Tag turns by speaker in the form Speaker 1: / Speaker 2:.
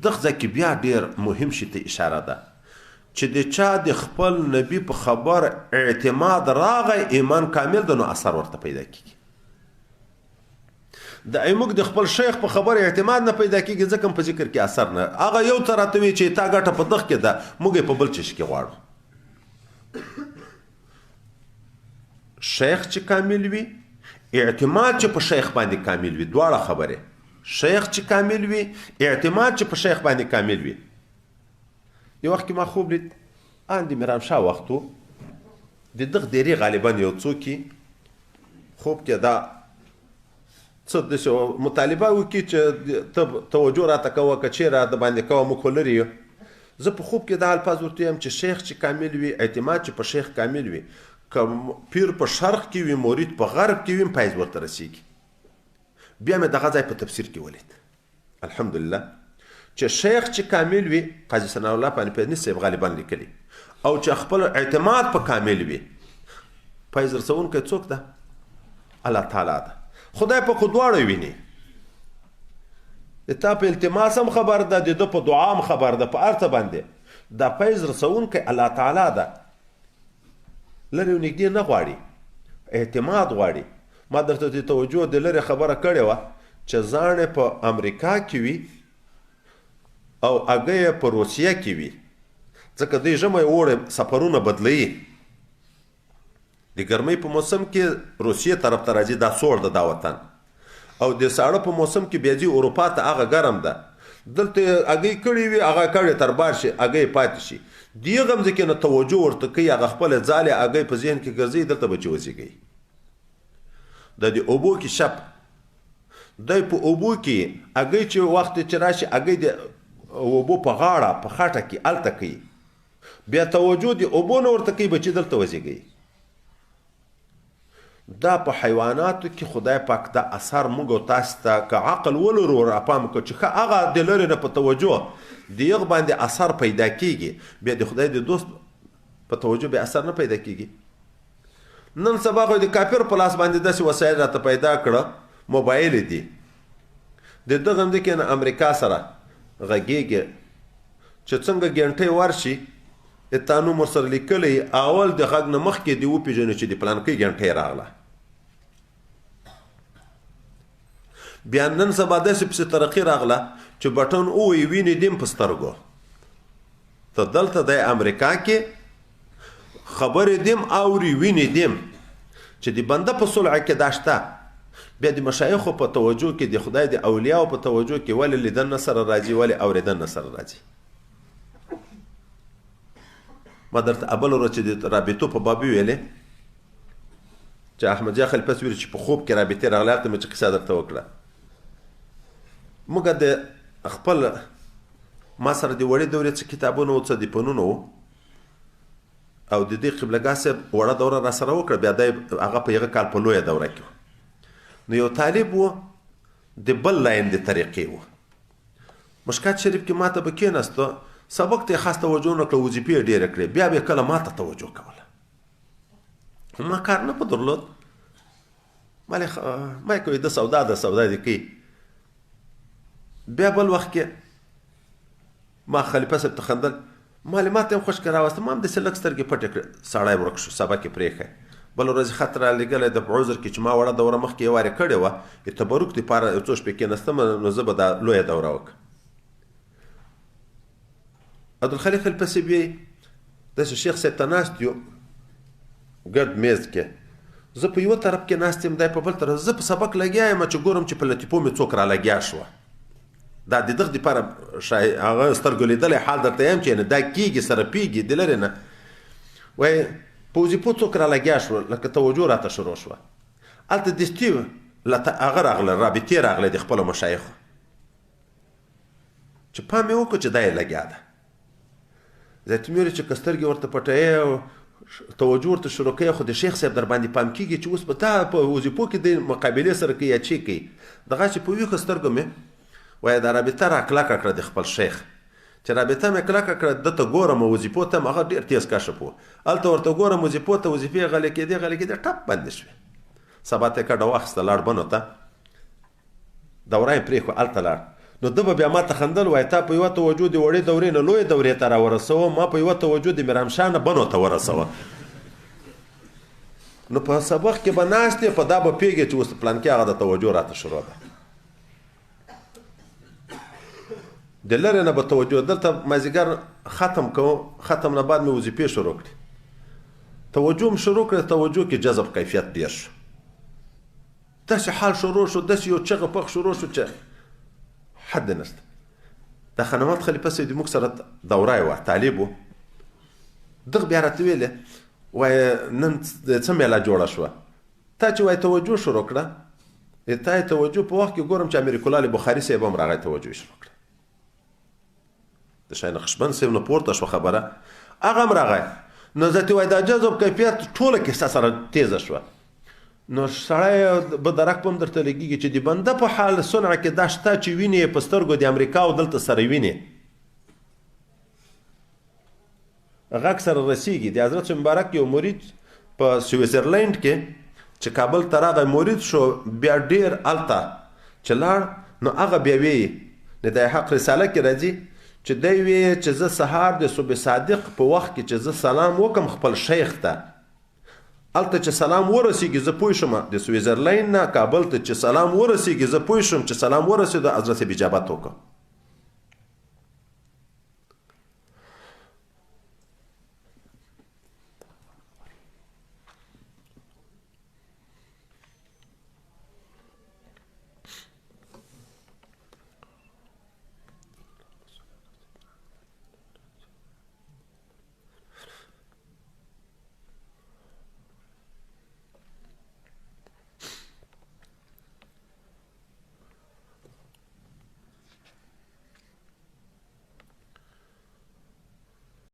Speaker 1: دغه ځای کې بیا ډېر مهم شي ته اشاره ده چې د چا د خپل نبي په خبر اعتماد راغی ایمان کامل ده نو اثر ورته پیدا کېږي د موږ د خپل شیخ په خبر اعتماد نه پیدا کېږي ځکه په ذکر کې اثر نه هغه یو څه راته وي چې تا ګټه په دغه کې ده موږ یې په بل چیز کې غواړو شیخ چې کامل وي اعتماد چې په شیخ باندې کامل وي دواړه خبرې شیخ چې کامل وي اعتماد چې په شیخ باندې کامل وي یو وخت کې ما خوب لید ان د میرانشاه وخت و د دغه ډېرې غالبا یو څوک خوب کې دا څه داسې مطالبه وکړي چې ته توجه راته کوه که چېرې د باندې کوه موږ خو لرې یو زه په خوب کې دا الفاظ ورته وایم چې شیخ چې کامل وي اعتماد چې په شیخ کامل وي که پیر په شرق کې وي مرید په غرب کې وي فیض ورته رسیږي بیا مې دغه ځای په تفسیر کې ولید الحمدلله چې شیخ چې کامل وي قاضي ثناء الله پانپیرني صاحب غالبا لیکلي او چې خپل اعتماد په کامل وي فیض رسونکی څوک ده الله تعالی ده خدای په خو دواړه ویني د تا په التماس هم خبر ده د ده په دعا هم خبر ده په هر څه باندې دا فیض رسونکی الله تعالی ده لرې و نږدې نه غواړي اعتماد غواړي ما درته د توجه د لرې خبره کړې وه چې زاڼې په امریکا کې وي او هګۍ یې په روسیه کې وي ځکه دوی ژمی اوړی سفرونه بدلوي د ګرمۍ په موسم کې روسیې طرف ته راځي دا سوړ ده دا وطن او د ساړه په موسم کې بیا ځي اروپا ته هغه ګرم ده دلته هګۍ کړې وي هغه کړې تر بار شي هګۍ پاتې شي دغه ځمکې نه توجه ورته کوي هغه خپله ځالې هګۍ په ذهن کې ګرځي دلته به چې وزېږي د دې اوبو کې شپ دی په اوبو کې هګۍ چې وخت چې راشي هګۍ د اوبو په غاړه په خټه کې هلته کوي بیا توجه د اوبو نه ورته کوي بچي دلته وزېږي دا په حیواناتو کې خدای پاک دا اثر موږ او تاسو ته که عقل ولرو راپام کړو چې ښه هغه د لرې نه په توجه د یغ باندې اثر پیدا کیږي بیا د خدای د دوست په توجه به اثر نه پیدا کیږي نن سبا خو د کافر په لاس باندې داسې وسایل راته پیدا کړه موبایل دي د دغه ځمکې نه امریکا سره غږیږي چې څنګه ګنټۍ ورشي تا نوم ورسره لیکلی اول د غږ نه مخکې دې وپېژنو چې د پلانکۍ ګنټۍ راغله بیا نن سبا داسې پسې ترقي راغله چې بټن ووایي وینې دیم په سترګو ته دلته د امریکا کې خبرې دیم اوري وینې دیم چې د بنده په صلح کې دا شته بیا د مشایخو په توجه کې د خدای د اولیاو په توجه کې ولې لیدن نه سره راځي ولې اورېدن نه سره راځي ما درته اول ورځ چې د رابطو په باب ویلې چې احمد جان خلیفه ویل چې په خوب کې رابطې راغلې هلته مې چې قصه درته وکړه موږ د خپل ما سره د وړې دورې څه کتابونه و څه دیپنونه و او د دې قبلګاه صاحب وړه دوره را سره وکړه بیا دی هغه په یغه کال په لویه دوره کې نو یو طالب و د بل لاین د طریقې و مشکات شریف کې ما ته به کېناسته سبق ته خاص توجه نه کړه وظیفې ډېرې کړې بیا به کله ما ته توجه کوله ما کار نه په درلود ما یې کوي د سودا دې کوي بیا بل وخت کې ما خلیفه صاحب ته خندل معلومات یې هم خوشکې راوسته ما هم داسې لږ سترګې پټې کړې سړی ورک شو سبق یې پرېښی بل ورځ خط رالیږلی د عذر کې چې ما وړه دوره مخکې یې وارې کړې وه د تبرک دپاره یو څو شپې کېناستم نو زه به دا لویه دوره وکړم عبدالخالق خلیفه صاحب یې داسې شیخ صاحب ته ناست یو ګرد میز کې زه په یوه طرف کې ناست یم دی په بل طرف زه په سبق لګیا یم چې ګورم چې په لطیفو مې څوک را لګیا شوه دا د دغه دپاره هغه سترګو لیدلی حال درته یم چې دا کېږي سره پیږي د لرې نه وایي په وظیفو څوک را لګیا شوه لکه توجه راته شروع شوه هلته دستي هغه راغله رابطې راغلی د خپلو مشایخو چې پام یې وکړو چې دا یې لګیا ده زیاتې مې ویلې چې که سترګې ورته پټوې او توجه ورته شروع کوي خو د شیخ صاحب در باندې پام کېږي چې اوس به تا په وظیفو کې د مقابلې سره کوي یا چی کوي دغه چې په ویښو سترګو مې وایي دا رابطه را کلکه کړه د خپل شیخ چې رابطه مې کلکه کړه ده ته ګورم وظیفو ته هم هغه ډېر تیز کشف و هلته ورته ګورم وظیفو ته وظیفې غلې کېدې ټپ بندې شوې سبا ته یې کډه واخیسته لاړ بنو ته دوره یې پرېښوه هلته لاړ نو ده به بیا ما ته خندل وایي تا په یوه توجه د وړې دورې نه لویې دورې ته راورسوه ما په یوه توجه د میرامشاه نه بنو ته ورسوه. نو په سبق کې به ناست یې په دا به پوهېږې چې اوس پلانکي هغه د توجه راته شروع ده. د لرې نه به توجه دلته مازدیګر ختم کوو، ختم نه بعد مې وظیفې شروع کړې، توجه م شروع کړې، توجه کې جذب کیفیت ډېر شو، داسې حال شروع شو، داسې یو چغه پغ شروع شو چې حد نشته. د خانمات خلیفه صاحب د موږ سره دوره یې وه، طالب و، دغه بیا راته ویلې وایي نن څه میله جوړه شوه، تا چې وایي توجه شروع کړه، تا یې توجه په وخت کې ګورم چې امیرکلال بخاري صاحب هم راغی توجه یې شروع کړه. د شاه نقشبند صاحب نه پورته شوه خبره، هغه هم راغی. نو زه ته وایي دا جذب کیفیت ټوله کیسه سره تیزه شوه. نو سړی به درک به هم درته لګېږي چې د بنده په حال صنع کې دا شته چې وینې یې په سترګو د امریکا او دلته سره وینې غږ سره رسېږي. د حضرت مبارک یو مرید په سویزرلینډ کې چې کابل ته راغی مرید شو، بیا ډېر هلته چې لاړ نو هغه بیا ویې د حق رساله کې راځي چې دی ویې چې زه سهار د صبح صادق په وخت کې چې زه سلام وکم خپل شیخ ته، هلته چې سلام ورسېږي زه پوه شم د سویزرلینډ نه کابل ته چې سلام ورسېږي زه پوه شم چې سلام ورسېده حضرت صاحب اجابت وکړه.